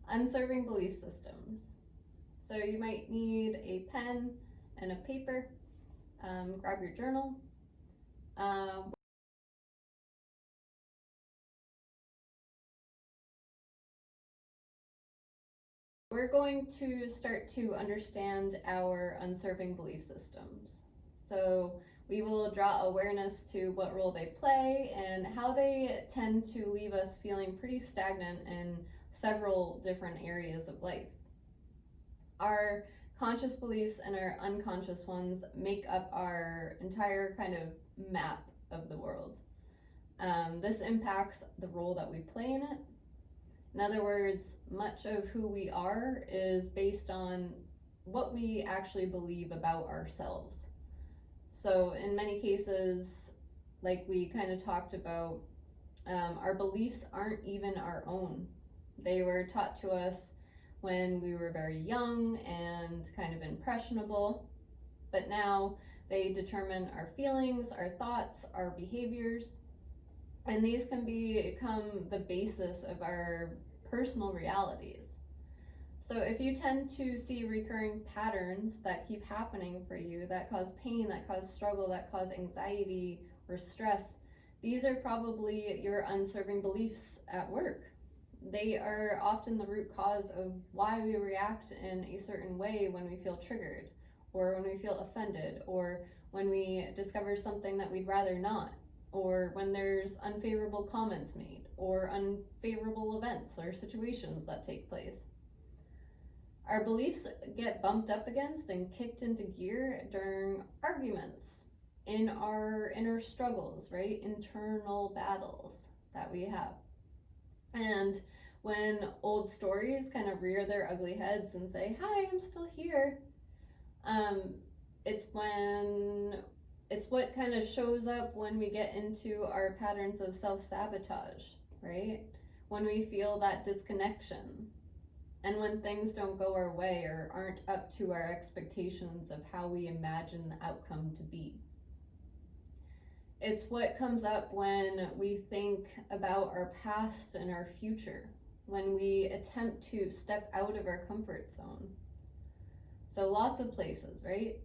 Unserving belief systems. So you might need a pen and a paper. Grab your journal. Um, we're going to start to understand our unserving belief systems. So we will draw awareness to what role they play and how they tend to leave us feeling pretty stagnant in several different areas of life. Our conscious beliefs and our unconscious ones make up our entire kind of map of the world. This impacts the role that we play in it. In other words, much of who we are is based on what we actually believe about ourselves. So, in many cases, like we kind of talked about, our beliefs aren't even our own. They were taught to us when we were very young and kind of impressionable, but now they determine our feelings, our thoughts, our behaviors, and these can become the basis of our personal realities. So if you tend to see recurring patterns that keep happening for you, that cause pain, that cause struggle, that cause anxiety or stress, these are probably your unserving beliefs at work. They are often the root cause of why we react in a certain way when we feel triggered, or when we feel offended, or when we discover something that we'd rather not, or when there's unfavorable comments made, or unfavorable events or situations that take place. Our beliefs get bumped up against and kicked into gear during arguments, in our inner struggles, right? Internal battles that we have. And when old stories kind of rear their ugly heads and say, "Hi, I'm still here," um, it's what kind of shows up when we get into our patterns of self-sabotage, right? When we feel that disconnection, and when things don't go our way or aren't up to our expectations of how we imagine the outcome to be. It's what comes up when we think about our past and our future, when we attempt to step out of our comfort zone. So lots of places, right?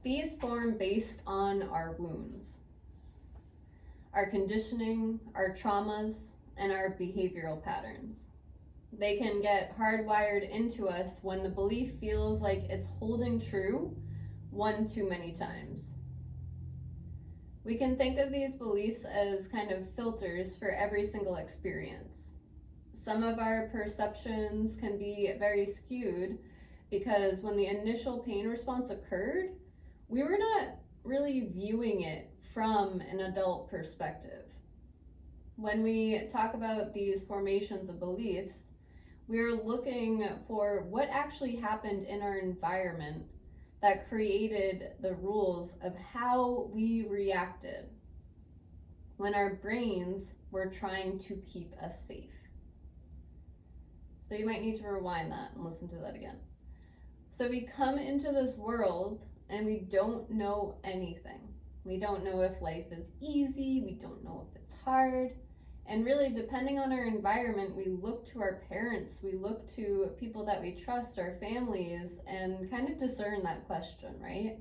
These form based on our wounds, our conditioning, our traumas, and our behavioral patterns. They can get hardwired into us when the belief feels like it's holding true one too many times. We can think of these beliefs as kind of filters for every single experience. Some of our perceptions can be very skewed because when the initial pain response occurred, we were not really viewing it from an adult perspective. When we talk about these formations of beliefs, we're looking for what actually happened in our environment that created the rules of how we reacted when our brains were trying to keep us safe. So you might need to rewind that and listen to that again. So we come into this world and we don't know anything. We don't know if life is easy, we don't know if it's hard. And really, depending on our environment, we look to our parents, we look to people that we trust, our families, and kind of discern that question, right?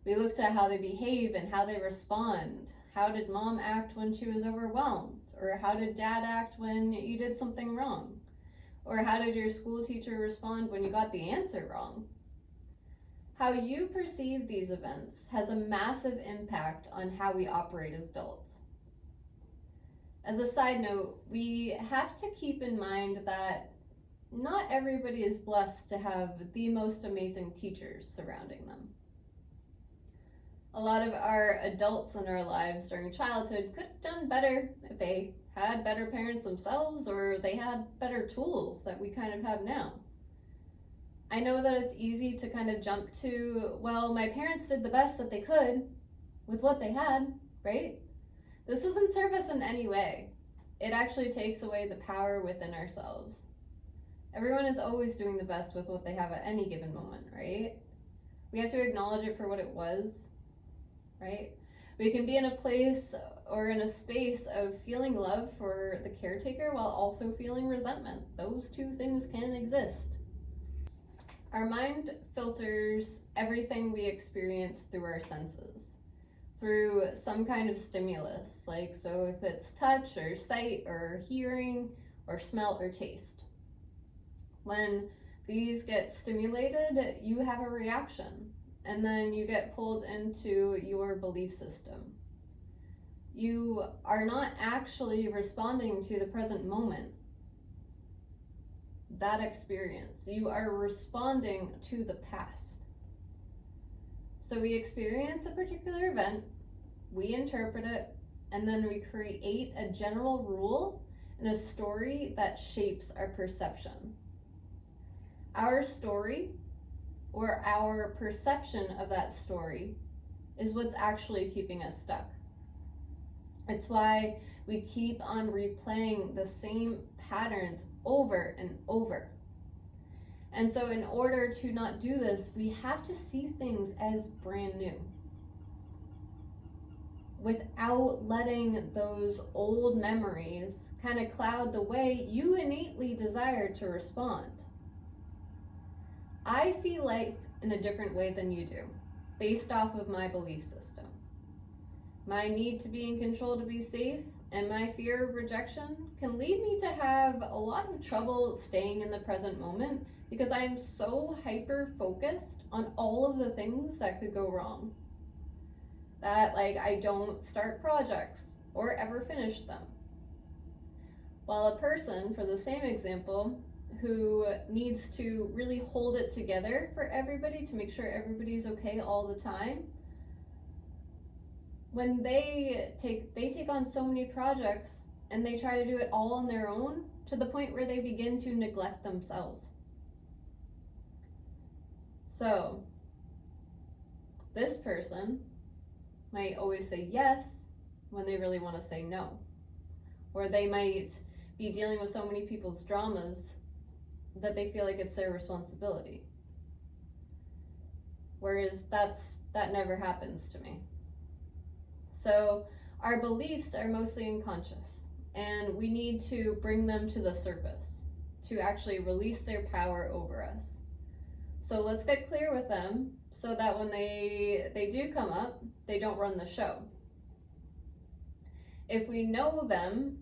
We look to how they behave and how they respond. How did mom act when she was overwhelmed? Or how did dad act when you did something wrong? Or how did your school teacher respond when you got the answer wrong? How you perceive these events has a massive impact on how we operate as adults. As a side note, we have to keep in mind that not everybody is blessed to have the most amazing teachers surrounding them. A lot of our adults in our lives during childhood could have done better if they had better parents themselves, or they had better tools that we kind of have now. I know that it's easy to kind of jump to, well, my parents did the best that they could with what they had, right? This doesn't serve us in any way. It actually takes away the power within ourselves. Everyone is always doing the best with what they have at any given moment, right? We have to acknowledge it for what it was, right? We can be in a place or in a space of feeling love for the caretaker while also feeling resentment. Those two things can exist. Our mind filters everything we experience through our senses, through some kind of stimulus, like so if it's touch or sight or hearing or smell or taste. When these get stimulated, you have a reaction, and then you get pulled into your belief system. You are not actually responding to the present moment, that experience. You are responding to the past. So we experience a particular event, we interpret it, and then we create a general rule and a story that shapes our perception. Our story, or our perception of that story, is what's actually keeping us stuck. It's why we keep on replaying the same patterns over and over. And so in order to not do this, we have to see things as brand new, without letting those old memories kind of cloud the way you innately desire to respond. I see life in a different way than you do, based off of my belief system. My need to be in control to be safe and my fear of rejection can lead me to have a lot of trouble staying in the present moment because I am so hyper focused on all of the things that could go wrong. That I don't start projects or ever finish them. While a person, for the same example, who needs to really hold it together for everybody to make sure everybody's okay all the time, when they take on so many projects and they try to do it all on their own to the point where they begin to neglect themselves. So this person might always say yes when they really want to say no. Or they might be dealing with so many people's dramas that they feel like it's their responsibility. Whereas that never happens to me. So our beliefs are mostly unconscious, and we need to bring them to the surface to actually release their power over us. So let's get clear with them so that when they do come up, they don't run the show. If we know them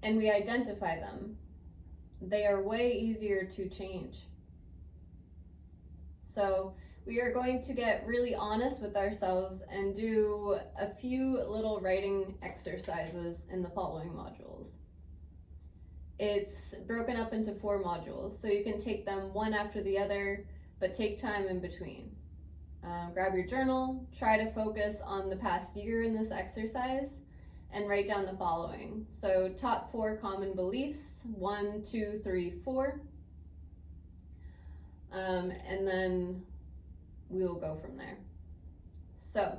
and we identify them, they are way easier to change. So we are going to get really honest with ourselves and do a few little writing exercises in the following modules. It's broken up into 4 modules, so you can take them one after the other, but take time in between. Grab your journal, try to focus on the past year in this exercise, and write down the following. So top 4 common beliefs, 1, 2, 3, 4. And then we will go from there. So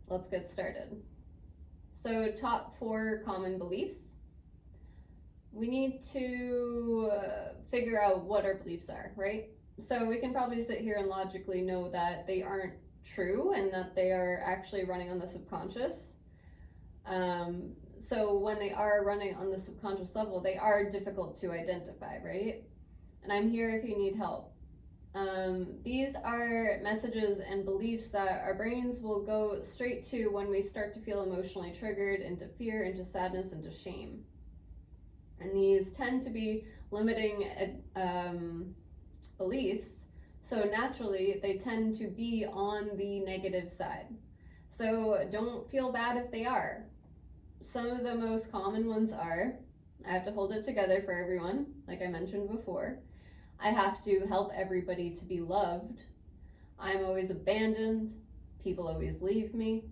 let's get started. So top 4 common beliefs. We need to figure out what our beliefs are, right? So we can probably sit here and logically know that they aren't true and that they are actually running on the subconscious. So when they are running on the subconscious level, they are difficult to identify, right? And I'm here if you need help. These are messages and beliefs that our brains will go straight to when we start to feel emotionally triggered into fear, into sadness, into shame. And these tend to be limiting beliefs, so naturally they tend to be on the negative side. So don't feel bad if they are. Some of the most common ones are, I have to hold it together for everyone, like I mentioned before. I have to help everybody to be loved. I'm always abandoned. People always leave me.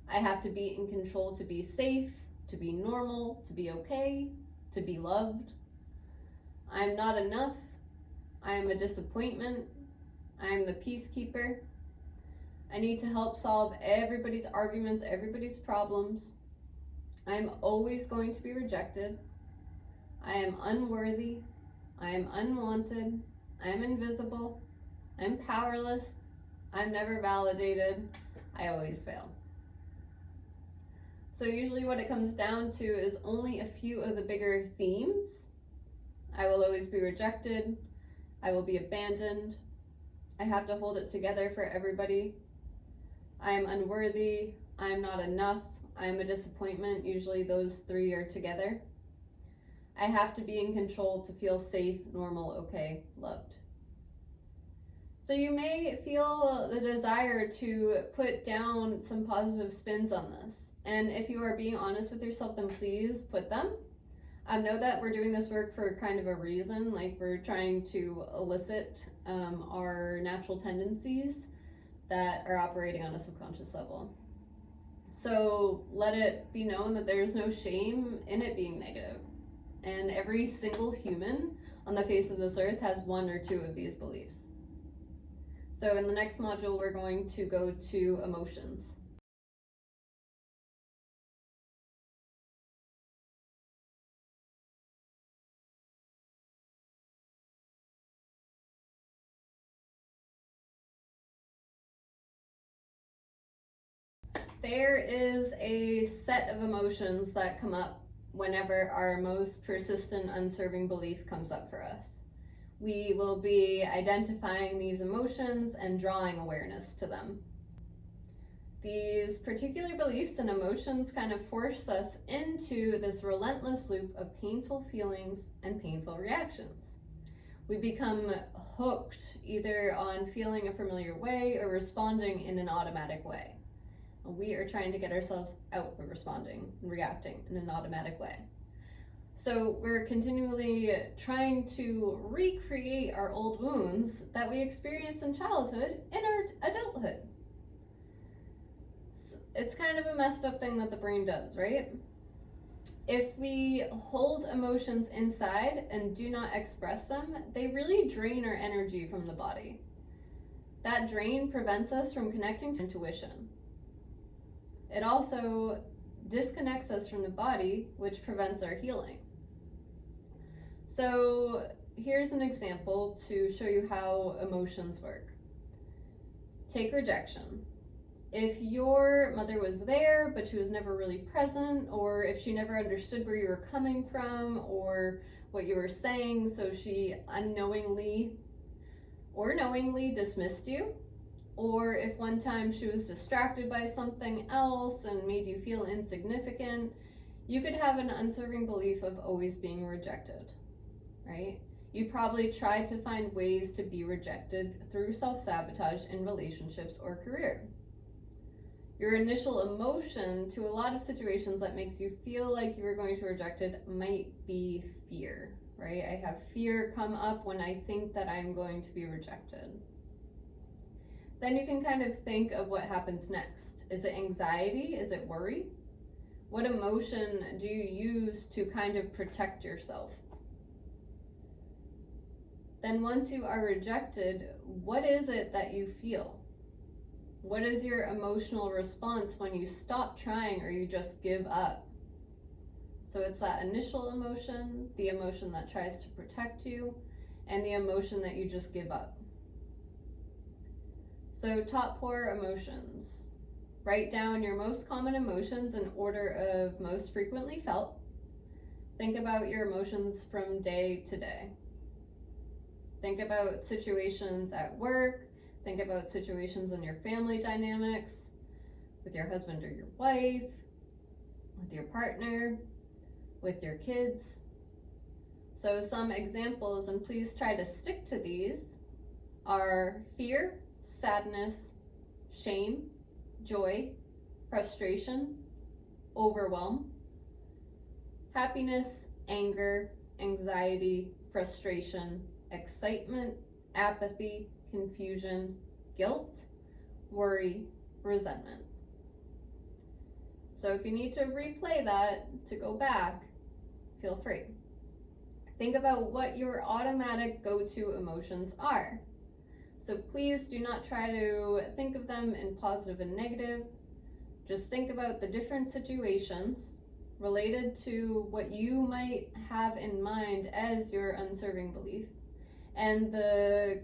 I have to be in control to be safe, to be normal, to be okay, to be loved. I'm not enough. I am a disappointment. I am the peacekeeper. I need to help solve everybody's arguments, everybody's problems. I'm always going to be rejected. I am unworthy. I am unwanted. I am invisible. I'm powerless. I'm never validated. I always fail. So usually what it comes down to is only a few of the bigger themes. I will always be rejected. I will be abandoned. I have to hold it together for everybody. I am unworthy. I am not enough. I am a disappointment. Usually those three are together. I have to be in control to feel safe, normal, okay, loved. So you may feel the desire to put down some positive spins on this. And if you are being honest with yourself, then please put them. Know that we're doing this work for kind of a reason, like we're trying to elicit our natural tendencies that are operating on a subconscious level. So let it be known that there's no shame in it being negative. And every single human on the face of this earth has one or two of these beliefs. So in the next module, we're going to go to emotions. There is a set of emotions that come up whenever our most persistent unserving belief comes up for us. We will be identifying these emotions and drawing awareness to them. These particular beliefs and emotions kind of force us into this relentless loop of painful feelings and painful reactions. We become hooked either on feeling a familiar way or responding in an automatic way. We are trying to get ourselves out of responding and reacting in an automatic way. So we're continually trying to recreate our old wounds that we experienced in childhood in our adulthood. So it's kind of a messed up thing that the brain does, right? If we hold emotions inside and do not express them, they really drain our energy from the body. That drain prevents us from connecting to intuition. It also disconnects us from the body, which prevents our healing. So here's an example to show you how emotions work. Take rejection. If your mother was there, but she was never really present, or if she never understood where you were coming from or what you were saying, so she unknowingly or knowingly dismissed you, or if one time she was distracted by something else and made you feel insignificant, you could have an unserving belief of always being rejected, right? You probably tried to find ways to be rejected through self-sabotage in relationships or career. Your initial emotion to a lot of situations that makes you feel like you were going to be rejected might be fear, right? I have fear come up when I think that I'm going to be rejected. Then you can kind of think of what happens next. Is it anxiety? Is it worry? What emotion do you use to kind of protect yourself? Then once you are rejected, what is it that you feel? What is your emotional response when you stop trying or you just give up? So it's that initial emotion, the emotion that tries to protect you, and the emotion that you just give up. So top 4 emotions. Write down your most common emotions in order of most frequently felt. Think about your emotions from day to day. Think about situations at work. Think about situations in your family dynamics, with your husband or your wife, with your partner, with your kids. So some examples, and please try to stick to these, are fear, sadness, shame, joy, frustration, overwhelm, happiness, anger, anxiety, frustration, excitement, apathy, confusion, guilt, worry, resentment. So if you need to replay that to go back, feel free. Think about what your automatic go-to emotions are. So please do not try to think of them in positive and negative. Just think about the different situations related to what you might have in mind as your unserving belief, and the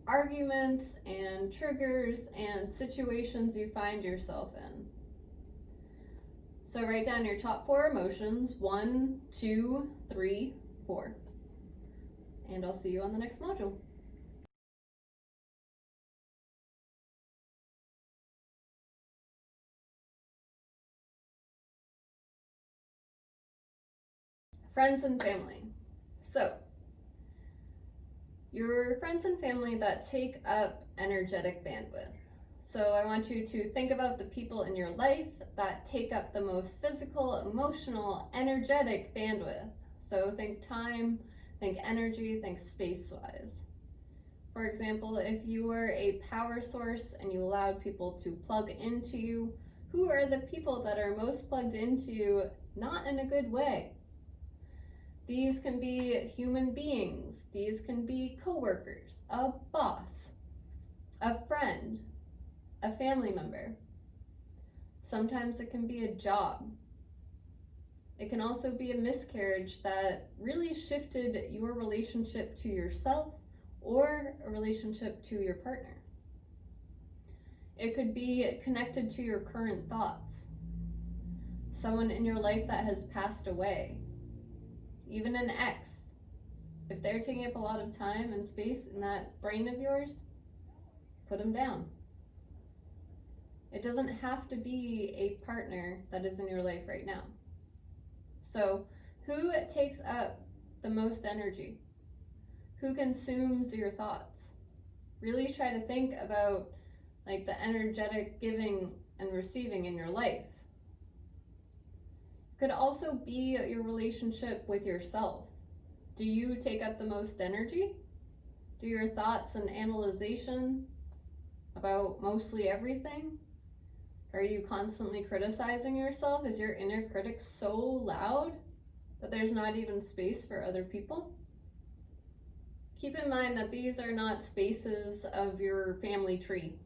arguments and triggers and situations you find yourself in. So write down your top 4 emotions, 1, 2, 3, 4. And I'll see you on the next module. Friends and family. So, your friends and family that take up energetic bandwidth. So I want you to think about the people in your life that take up the most physical, emotional, energetic bandwidth. So think time, think energy, think space-wise. For example, if you were a power source and you allowed people to plug into you, who are the people that are most plugged into you, not in a good way? These can be human beings, these can be coworkers, a boss, a friend, a family member. Sometimes it can be a job. It can also be a miscarriage that really shifted your relationship to yourself or a relationship to your partner. It could be connected to your current thoughts. Someone in your life that has passed away. Even an ex. If they're taking up a lot of time and space in that brain of yours, put them down. It doesn't have to be a partner that is in your life right now. So, who takes up the most energy? Who consumes your thoughts? Really try to think about like the energetic giving and receiving in your life. Could also be your relationship with yourself. Do you take up the most energy? Do your thoughts and analyzation about mostly everything? Are you constantly criticizing yourself? Is your inner critic so loud that there's not even space for other people? Keep in mind that these are not spaces of your family tree.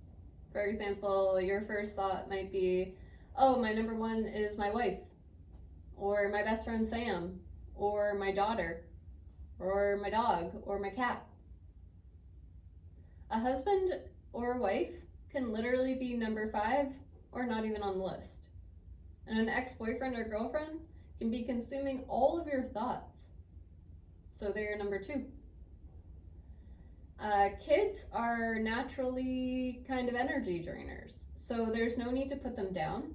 For example, your first thought might be, oh, my number 1 is my wife, or my best friend Sam, or my daughter, or my dog, or my cat. A husband or a wife can literally be number 5 or not even on the list. And an ex-boyfriend or girlfriend can be consuming all of your thoughts. So they're number 2. Kids are naturally kind of energy drainers, so there's no need to put them down.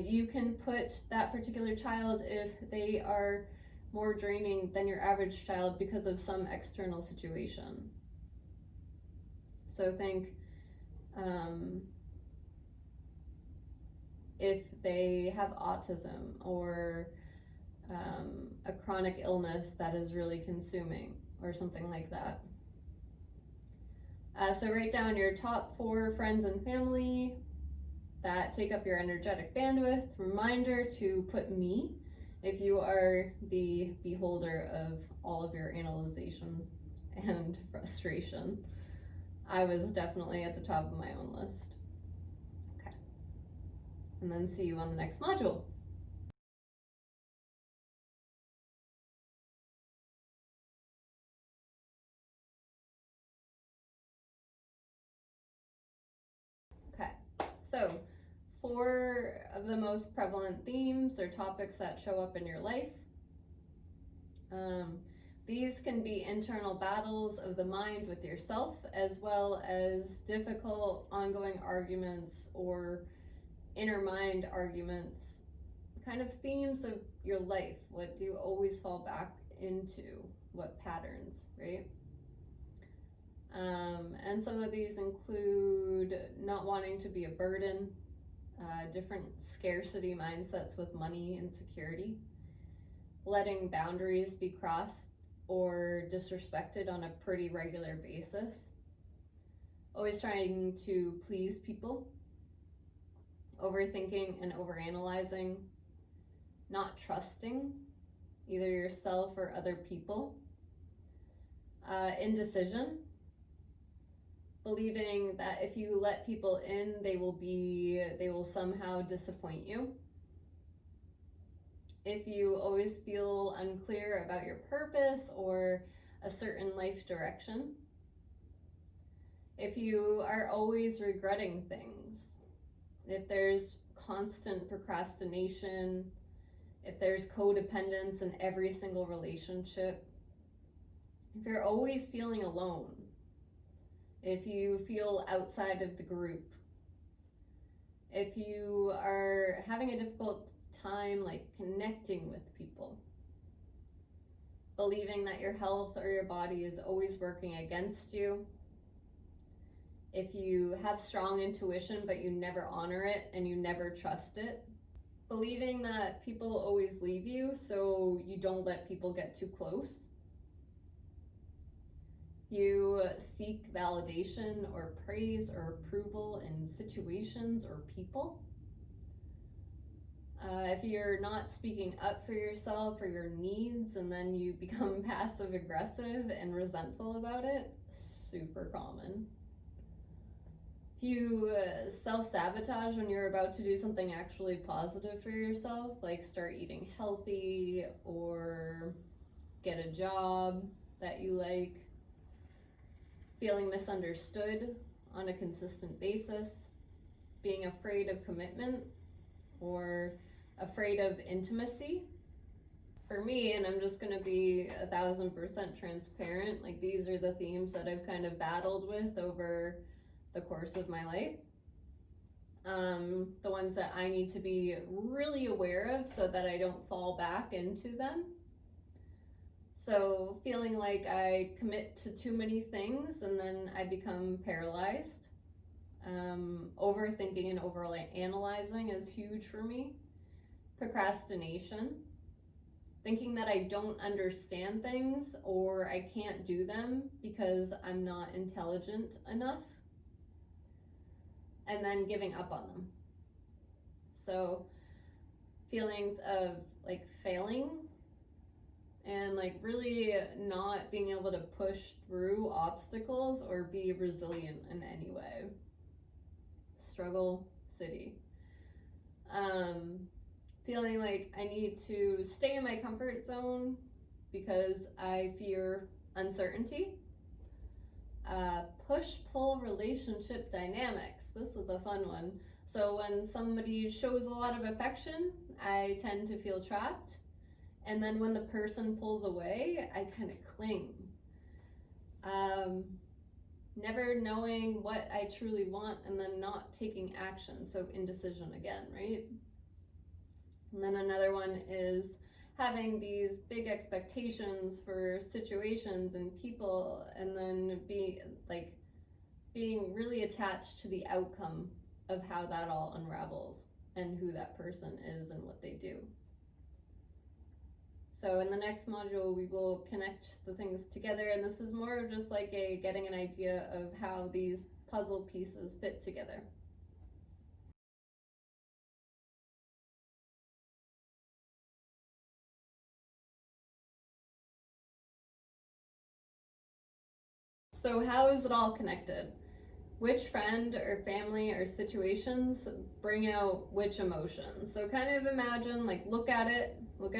You can put that particular child if they are more draining than your average child because of some external situation. So think if they have autism or a chronic illness that is really consuming or something like that. So write down your top 4 friends and family that take up your energetic bandwidth. Reminder to put me if you are the beholder of all of your analyzation and frustration. I was definitely at the top of my own list. Okay. And then see you on the next module. Okay, so 4 of the most prevalent themes or topics that show up in your life. These can be internal battles of the mind with yourself, as well as difficult ongoing arguments or inner mind arguments, kind of themes of your life. What do you always fall back into? What patterns, right? And some of these include not wanting to be a burden, different scarcity mindsets with money and security, letting boundaries be crossed or disrespected on a pretty regular basis, always trying to please people, overthinking and overanalyzing, not trusting either yourself or other people, indecision, believing that if you let people in, they will somehow disappoint you. If you always feel unclear about your purpose or a certain life direction, if you are always regretting things, if there's constant procrastination, if there's codependence in every single relationship, if you're always feeling alone, if you feel outside of the group, if you are having a difficult time like connecting with people, believing that your health or your body is always working against you, if you have strong intuition but you never honor it and you never trust it, believing that people always leave you so you don't let people get too close, you seek validation or praise or approval in situations or people, if you're not speaking up for yourself or your needs and then you become passive aggressive and resentful about it, super common. If you self-sabotage when you're about to do something actually positive for yourself, like start eating healthy or get a job that you like, feeling misunderstood on a consistent basis, being afraid of commitment or afraid of intimacy. For me, and I'm just gonna be 1000% transparent, like these are the themes that I've kind of battled with over the course of my life. The ones that I need to be really aware of so that I don't fall back into them. So feeling like I commit to too many things and then I become paralyzed. Overthinking and overanalyzing is huge for me. Procrastination. Thinking that I don't understand things or I can't do them because I'm not intelligent enough. And then giving up on them. So feelings of like failing and like really not being able to push through obstacles or be resilient in any way. Struggle city. Feeling like I need to stay in my comfort zone because I fear uncertainty. Push-pull relationship dynamics. This is a fun one. So when somebody shows a lot of affection, I tend to feel trapped. And then when the person pulls away, I kind of cling. Never knowing what I truly want and then not taking action. So indecision again, right? And then another one is having these big expectations for situations and people and then being really attached to the outcome of how that all unravels and who that person is and what they do. So in the next module, we will connect the things together, and this is more of just like getting an idea of how these puzzle pieces fit together. So how is it all connected? Which friend or family or situations bring out which emotions? So kind of imagine, like look at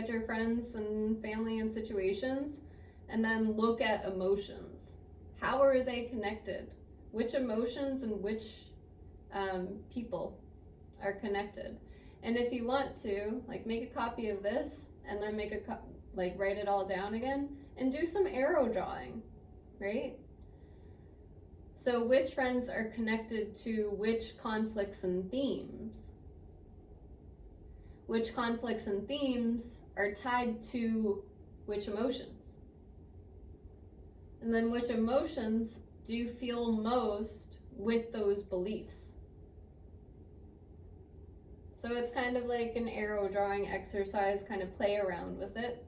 your friends and family and situations, and then look at emotions. How are they connected? Which emotions and which people are connected? And if you want to, like make a copy of this and then write it all down again and do some arrow drawing, right? So which friends are connected to which conflicts and themes? Which conflicts and themes are tied to which emotions? And then which emotions do you feel most with those beliefs? So it's kind of like an arrow drawing exercise, kind of play around with it.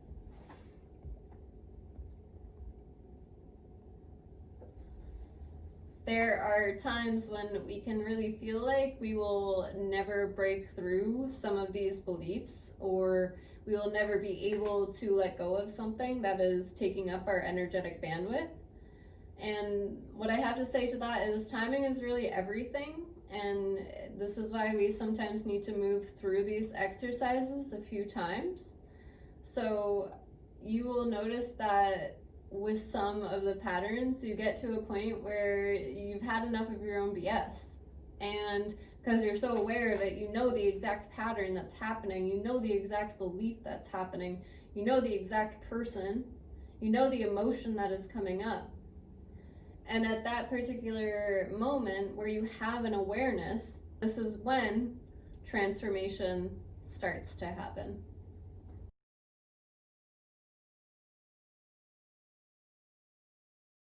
There are times when we can really feel like we will never break through some of these beliefs, or we will never be able to let go of something that is taking up our energetic bandwidth. And what I have to say to that is timing is really everything, and this is why we sometimes need to move through these exercises a few times. So you will notice that with some of the patterns, you get to a point where you've had enough of your own BS. And because you're so aware of it, you know the exact pattern that's happening, you know the exact belief that's happening, you know the exact person, you know the emotion that is coming up. And at that particular moment where you have an awareness, this is when transformation starts to happen.